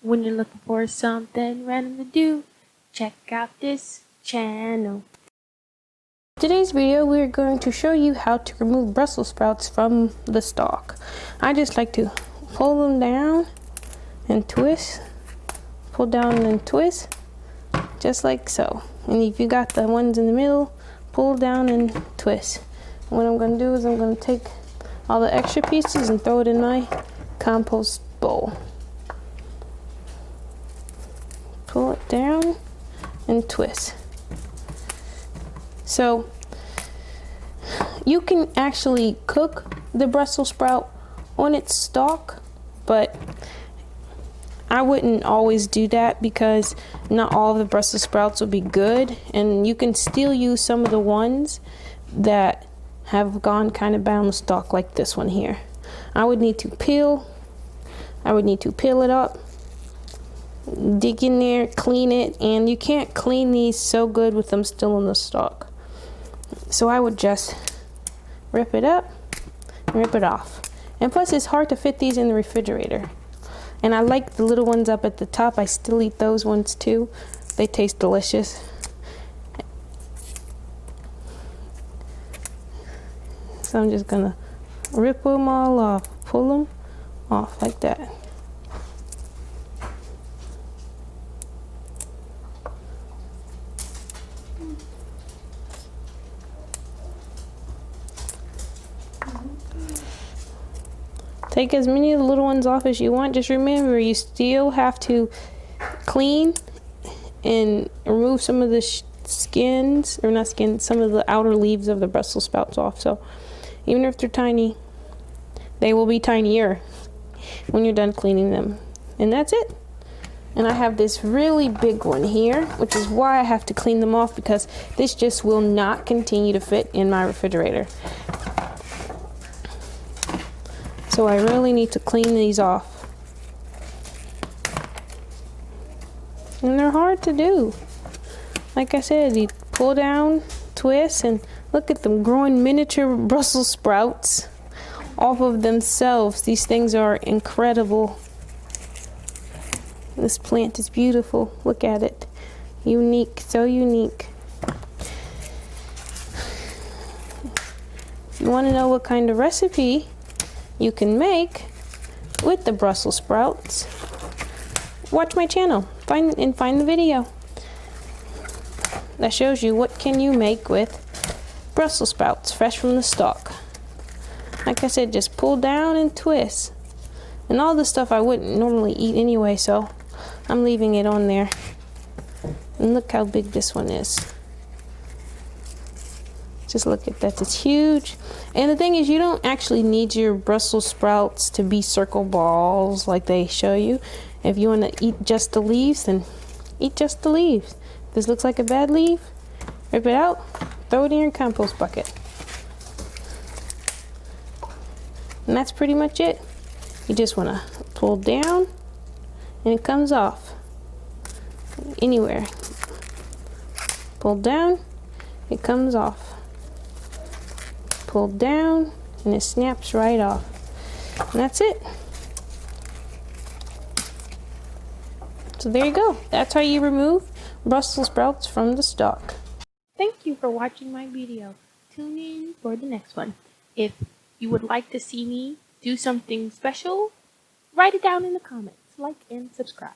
When you're looking for something random to do, check out this channel. In today's video, we're going to show you how to remove Brussels sprouts from the stalk. I just like to pull them down and twist, pull down and twist, just like so. And if you got the ones in the middle, pull down and twist. And what I'm going to do is I'm going to take all the extra pieces and throw it in my compost bowl. Pull it down and twist. So you can actually cook the Brussels sprout on its stalk, but I wouldn't always do that because not all of the Brussels sprouts will be good, and you can still use some of the ones that have gone kind of bad on the stalk, like this one here. I would need to peel it up, dig in there, clean it, and you can't clean these so good with them still on the stalk. So I would just rip it up and rip it off. And plus it's hard to fit these in the refrigerator. And I like the little ones up at the top. I still eat those ones too. They taste delicious. So I'm just gonna rip them all off, pull them off like that. Take as many of the little ones off as you want. Just remember, you still have to clean and remove some of the skins, or not skins, some of the outer leaves of the Brussels sprouts off. So even if they're tiny, they will be tinier when you're done cleaning them. And that's it. And I have this really big one here, which is why I have to clean them off, because this just will not continue to fit in my refrigerator. So I really need to clean these off. And they're hard to do. Like I said, you pull down, twist, and look at them growing miniature Brussels sprouts off of themselves. These things are incredible. This plant is beautiful. Look at it. Unique, so unique. If you want to know what kind of recipe you can make with the Brussels sprouts, watch my channel. Find the video that shows you what can you make with Brussels sprouts fresh from the stalk. Like I said, just pull down and twist. And all this stuff I wouldn't normally eat anyway, so I'm leaving it on there. And look how big this one is. Just look at that, it's huge. And the thing is, you don't actually need your Brussels sprouts to be circle balls like they show you. If you want to eat just the leaves, then eat just the leaves. If this looks like a bad leaf, rip it out, throw it in your compost bucket. And that's pretty much it. You just want to pull down and it comes off. Anywhere. Pull down, it comes off. Pull down and it snaps right off. And that's it. So there you go. That's how you remove Brussels sprouts from the stalk. Thank you for watching my video. Tune in for the next one. If you would like to see me do something special, write it down in the comments. Like and subscribe.